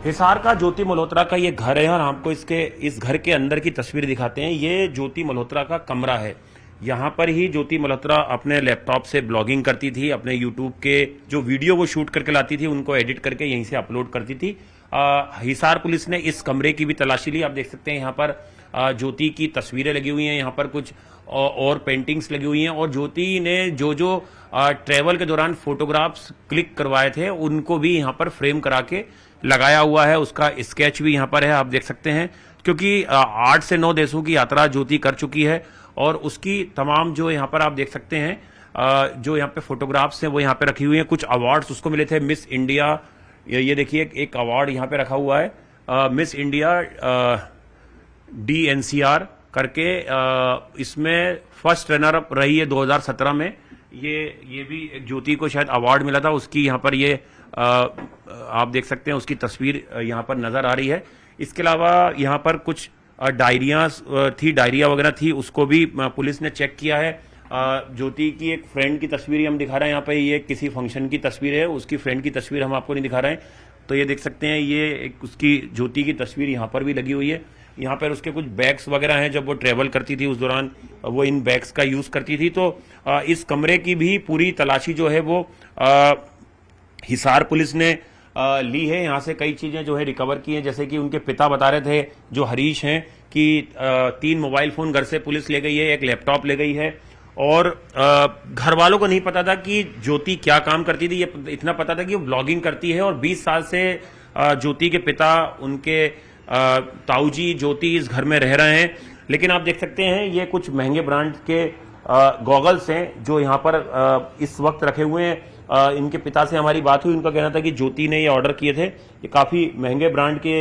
हिसार का ज्योति मल्होत्रा का ये घर है और हमको इस घर के अंदर की तस्वीर दिखाते हैं। ये ज्योति मल्होत्रा का कमरा है। यहाँ पर ही ज्योति मल्होत्रा अपने लैपटॉप से ब्लॉगिंग करती थी। अपने यूट्यूब के जो वीडियो वो शूट करके लाती थी, उनको एडिट करके यहीं से अपलोड करती थी। हिसार पुलिस ने इस कमरे की भी तलाशी ली। आप देख सकते हैं यहाँ पर ज्योति की तस्वीरें लगी हुई हैं, यहाँ पर कुछ और पेंटिंग्स लगी हुई हैं और ज्योति ने जो ट्रैवल के दौरान फोटोग्राफ्स क्लिक करवाए थे, उनको भी यहाँ पर फ्रेम करा के लगाया हुआ है। उसका स्केच भी यहाँ पर है, आप देख सकते हैं, क्योंकि 8 से 9 देशों की यात्रा ज्योति कर चुकी है और उसकी तमाम जो यहाँ पर आप देख सकते हैं जो यहाँ पे फोटोग्राफ्स हैं वो यहाँ पे रखी हुई हैं। कुछ अवार्ड्स उसको मिले थे। मिस इंडिया, ये देखिए एक अवार्ड यहाँ पे रखा हुआ है, मिस इंडिया DNCR करके। इसमें फर्स्ट रनर अप रही है 2017 में। ये भी ज्योति को शायद अवार्ड मिला था। उसकी यहाँ पर ये आप देख सकते हैं, उसकी तस्वीर यहाँ पर नजर आ रही है। इसके अलावा यहाँ पर कुछ डायरिया वगैरह थी, उसको भी पुलिस ने चेक किया है। ज्योति की एक फ्रेंड की तस्वीर हम दिखा रहे हैं यहाँ पे। ये किसी फंक्शन की तस्वीर है, उसकी फ्रेंड की तस्वीर हम आपको नहीं दिखा रहे हैं। तो ये देख सकते हैं, ये एक उसकी ज्योति की तस्वीर यहाँ पर भी लगी हुई है। यहाँ पर उसके कुछ बैग्स वगैरह हैं, जब वो ट्रेवल करती थी उस दौरान वो इन बैग्स का यूज करती थी। तो इस कमरे की भी पूरी तलाशी जो है वो हिसार पुलिस ने ली है। यहाँ से कई चीजें जो है रिकवर की हैं, जैसे कि उनके पिता बता रहे थे जो हरीश हैं कि 3 मोबाइल फोन घर से पुलिस ले गई है, एक लैपटॉप ले गई है और घर वालों को नहीं पता था कि ज्योति क्या काम करती थी। ये इतना पता था कि वो ब्लॉगिंग करती है और 20 साल से ज्योति के पिता, उनके ताऊजी ज्योति इस घर में रह रहे हैं। लेकिन आप देख सकते हैं ये कुछ महंगे ब्रांड के गॉगल्स हैं जो यहाँ पर इस वक्त रखे हुए हैं। इनके पिता से हमारी बात हुई, उनका कहना था कि ज्योति ने ये ऑर्डर किए थे। ये काफी महंगे ब्रांड के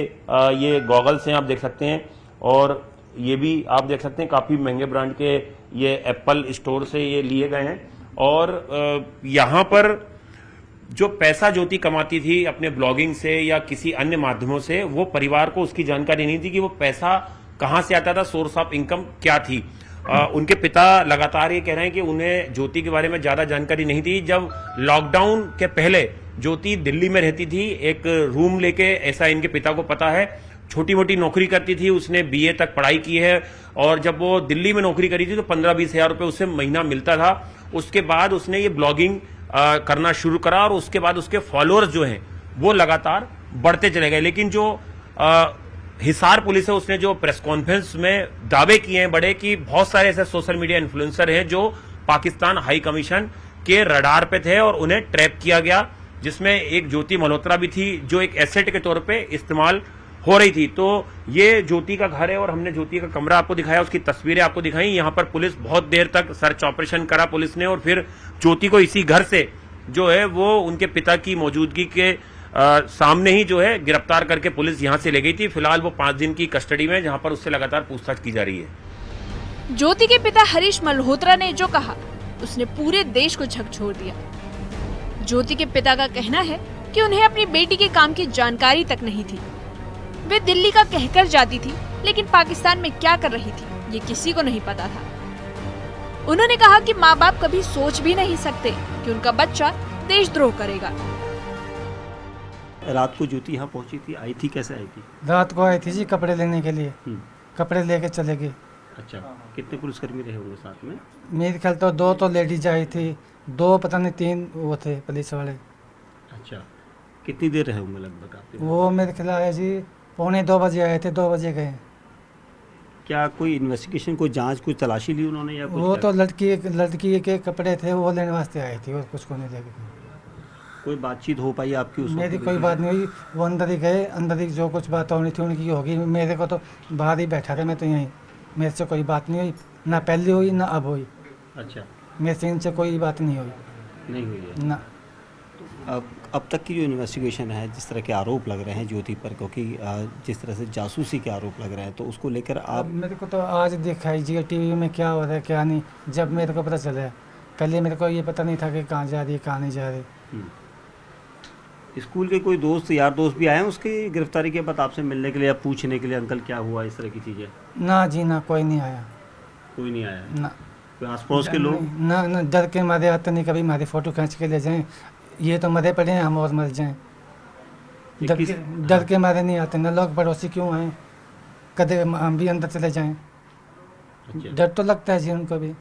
ये गॉगल्स हैं, आप देख सकते हैं। और ये भी आप देख सकते हैं काफी महंगे ब्रांड के ये एप्पल स्टोर से ये लिए गए हैं। और यहाँ पर जो पैसा ज्योति कमाती थी अपने ब्लॉगिंग से या किसी अन्य माध्यमों से, वो परिवार को उसकी जानकारी नहीं थी कि वो पैसा कहां से आता था, सोर्स ऑफ इनकम क्या थी। उनके पिता लगातार ये कह रहे हैं कि उन्हें ज्योति के बारे में ज्यादा जानकारी नहीं थी। जब लॉकडाउन के पहले ज्योति दिल्ली में रहती थी एक रूम लेके, ऐसा इनके पिता को पता है। छोटी मोटी नौकरी करती थी, उसने BA तक पढ़ाई की है और जब वो दिल्ली में नौकरी करी थी तो 15-20 हजार रुपए उससे महीना मिलता था। उसके बाद उसने ये ब्लॉगिंग करना शुरू करा और उसके बाद उसके फॉलोअर्स जो हैं वो लगातार बढ़ते चले गए। लेकिन जो हिसार पुलिस है उसने जो प्रेस कॉन्फ्रेंस में दावे किए हैं बड़े कि बहुत सारे ऐसे सोशल मीडिया इन्फ्लुएंसर हैं जो पाकिस्तान हाई कमीशन के रडार पे थे और उन्हें ट्रैप किया गया, जिसमें एक ज्योति मल्होत्रा भी थी जो एक एसेट के तौर पे इस्तेमाल हो रही थी। तो ये ज्योति का घर है और हमने ज्योति का कमरा आपको दिखाया, उसकी तस्वीरें आपको दिखाई। यहाँ पर पुलिस बहुत देर तक सर्च ऑपरेशन करा पुलिस ने और फिर ज्योति को इसी घर से जो है वो उनके पिता की मौजूदगी के सामने ही जो है गिरफ्तार करके पुलिस यहां से ले गई थी। फिलहाल वो 5 दिन की कस्टडी में, जहां पर उससे लगातार पूछताछ की जा रही है। ज्योति के पिता हरीश मल्होत्रा ने जो कहा उसने पूरे देश को झकझोर दिया। ज्योति के पिता का कहना है कि उन्हें अपनी बेटी के काम की जानकारी तक नहीं थी। वे दिल्ली का कहकर जाती थी, लेकिन पाकिस्तान में क्या कर रही थी ये किसी को नहीं पता था। उन्होंने कहा कि माँ बाप कभी सोच भी नहीं सकते कि उनका बच्चा देशद्रोह करेगा। रात को ज्योति यहाँ पहुंची थी, आई थी, कैसे आई थी? रात को आई थी जी कपड़े लेने के लिए। कपड़े लेके चले गए। अच्छा, कितने पुलिसकर्मी रहे होंगे साथ में? मेरे ख्याल तो 2 तो लेडीज आई थी, 2 पता नहीं 3 वो थे पुलिस वाले। अच्छा, कितनी देर रहे होंगे लगभग आपके? वो मेरे ख्याल है जी 1:45 बजे आए थे, 2 बजे गए। क्या कोई इन्वेस्टिगेशन, कोई जांच, कोई तलाशी ली उन्होंने या कुछ? वो तो लड़की के कपड़े थे वो लेने वास्ते आई थी और कुछ को नहीं लेके। कोई बातचीत हो पाई आपकी? मेरी कोई बात नहीं हुई, वो अंदर ही गए, अंदर ही जो कुछ बात होनी थी उनकी होगी। मेरे को तो बाहर ही बैठा था, मैं तो यहीं, मेरे से कोई बात नहीं हुई, ना पहले हुई ना अब हुई। अच्छा, मेरे से इनसे कोई बात नहीं हुई। नहीं हुई है ना। अब तक की जो इन्वेस्टिगेशन है, जिस तरह के आरोप लग रहे हैं ज्योति पर, क्योंकि जिस तरह से जासूसी के आरोप लग रहे हैं, तो उसको लेकर आप? मेरे को तो आज दिखाई जी टीवी में क्या हो रहा है क्या नहीं, जब मेरे को पता चला। पहले मेरे को ये पता नहीं था कि कहाँ जा रही है कहाँ नहीं जा रही। स्कूल के कोई दोस्त, यार दोस्त भी आए हैं उसकी गिरफ्तारी के बाद आपसे मिलने के लिए या पूछने के लिए, अंकल क्या हुआ, इस तरह की चीज़ें? ना जी ना, कोई नहीं आया। कोई नहीं आया? ना। कोई आस पड़ोस के लोग? ना ना, डर के मारे आते नहीं, कभी हमारी फ़ोटो खींच के ले जाएं, ये तो मरे पड़े हैं, हम और मर जाएं। डर के मारे नहीं आते ना, लोग पड़ोसी क्यों आए, कदे हम भी अंदर चले जाएं। डर तो लगता है जी उनको भी।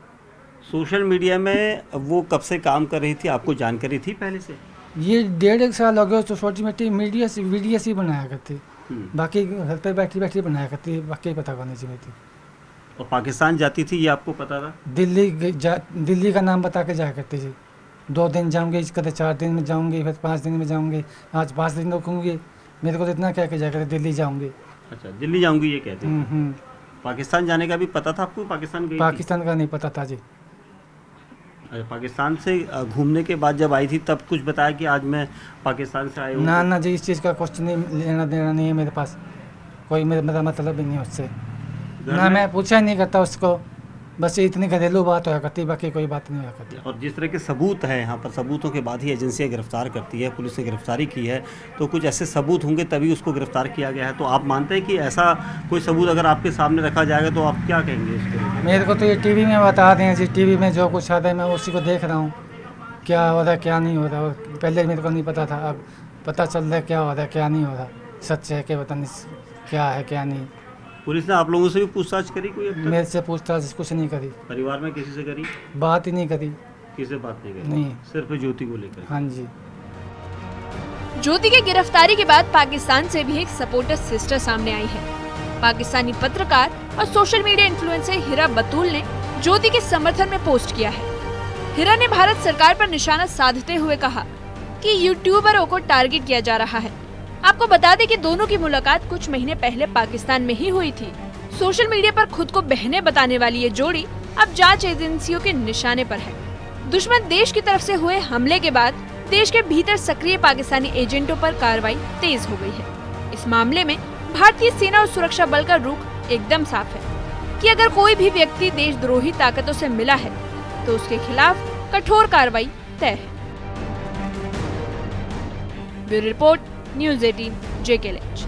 सोशल मीडिया में वो कब से काम कर रही थी, आपको जानकारी थी पहले से? ये 1.5 साल हो गया, तो छोटी मोटी मीडिया से वीडियो से बनाया करती, बाकी घर पे बैठी बैठी बनाया करती, बाकी पता करनी चाहिए थी। और पाकिस्तान जाती थी ये आपको पता था? दिल्ली का नाम बता के जाया करती जी। 2 दिन जाऊंगी, कदे 4 दिन में जाऊंगी, फिर 5 दिन में जाऊंगी, आज 5 दिन रुकूंगी। मेरे को तो इतना कह के जाया करते दिल्ली जाऊंगी। अच्छा, दिल्ली जाऊंगी ये कहते हैं। पाकिस्तान जाने का भी पता था आपको? पाकिस्तान गई? पाकिस्तान का नहीं पता था जी। अच्छा, पाकिस्तान से घूमने के बाद जब आई थी तब कुछ बताया कि आज मैं पाकिस्तान से आई हूँ? ना ना जी, इस चीज़ का कुछ नहीं लेना देना नहीं है मेरे पास, कोई मेरा मतलब ही नहीं है उससे। ना मैं पूछा ही नहीं करता उसको, बस इतनी घरेलू बात होया करती, बाकी कोई बात नहीं होया करती। और जिस तरह के सबूत हैं यहाँ पर, सबूतों के बाद ही एजेंसियाँ गिरफ्तार करती है, पुलिस ने गिरफ्तारी की है, तो कुछ ऐसे सबूत होंगे तभी उसको गिरफ्तार किया गया है। तो आप मानते हैं कि ऐसा कोई सबूत अगर आपके सामने रखा जाएगा तो आप क्या कहेंगे इसके? मेरे को तो ये टीवी में बता दें जी, टीवी में जो कुछ आता है मैं उसी को देख रहा हूँ, क्या हो रहा है क्या नहीं हो रहा। और पहले मेरे को नहीं पता था, अब पता चल रहा है क्या हो रहा है क्या नहीं हो रहा, सच है कि पता नहीं क्या है क्या नहीं। पुलिस ने आप लोगों से भी पूछताछ करी कोई? मेरे से पूछताछ कुछ नहीं करी। परिवार में किसी से करी? बात ही नहीं करी। किसी से बात नहीं करी? नहीं, सिर्फ ज्योति को लेकर? हाँ जी। ज्योति के गिरफ्तारी के बाद पाकिस्तान से भी एक सपोर्टर सिस्टर सामने आई है। पाकिस्तानी पत्रकार और सोशल मीडिया इन्फ्लुएंसर हिरा बतूल ने ज्योति के समर्थन में पोस्ट किया है। हिरा ने भारत सरकार पर निशाना साधते हुए कहा कि यूट्यूबरों को टारगेट किया जा रहा है। आपको बता दें कि दोनों की मुलाकात कुछ महीने पहले पाकिस्तान में ही हुई थी। सोशल मीडिया पर खुद को बहने बताने वाली ये जोड़ी अब जांच एजेंसियों के निशाने पर है। दुश्मन देश की तरफ से हुए हमले के बाद देश के भीतर सक्रिय पाकिस्तानी एजेंटों पर कार्रवाई तेज हो गई है। इस मामले में भारतीय सेना और सुरक्षा बल का रुख एकदम साफ है कि अगर कोई भी व्यक्ति देशद्रोही ताकतों से मिला है तो उसके खिलाफ कठोर कार्रवाई तय है। Bureau report, news 18 JKLH।